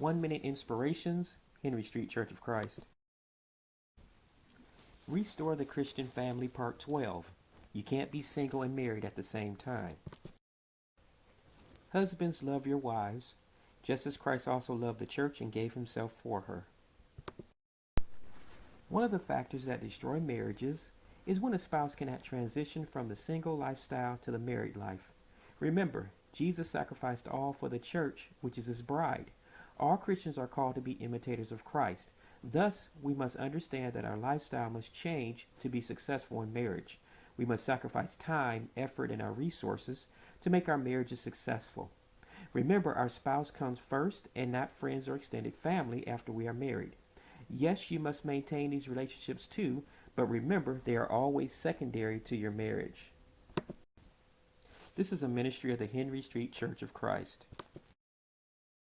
1 Minute Inspirations, Henry Street Church of Christ. Restore the Christian Family, Part 12. You can't be single and married at the same time. Husbands, love your wives, just as Christ also loved the church and gave himself for her. One of the factors that destroy marriages is when a spouse cannot transition from the single lifestyle to the married life. Remember, Jesus sacrificed all for the church, which is his bride. All Christians are called to be imitators of Christ. Thus, we must understand that our lifestyle must change to be successful in marriage. We must sacrifice time, effort, and our resources to make our marriages successful. Remember, our spouse comes first and not friends or extended family after we are married. Yes, you must maintain these relationships too, but remember, they are always secondary to your marriage. This is a ministry of the Henry Street Church of Christ.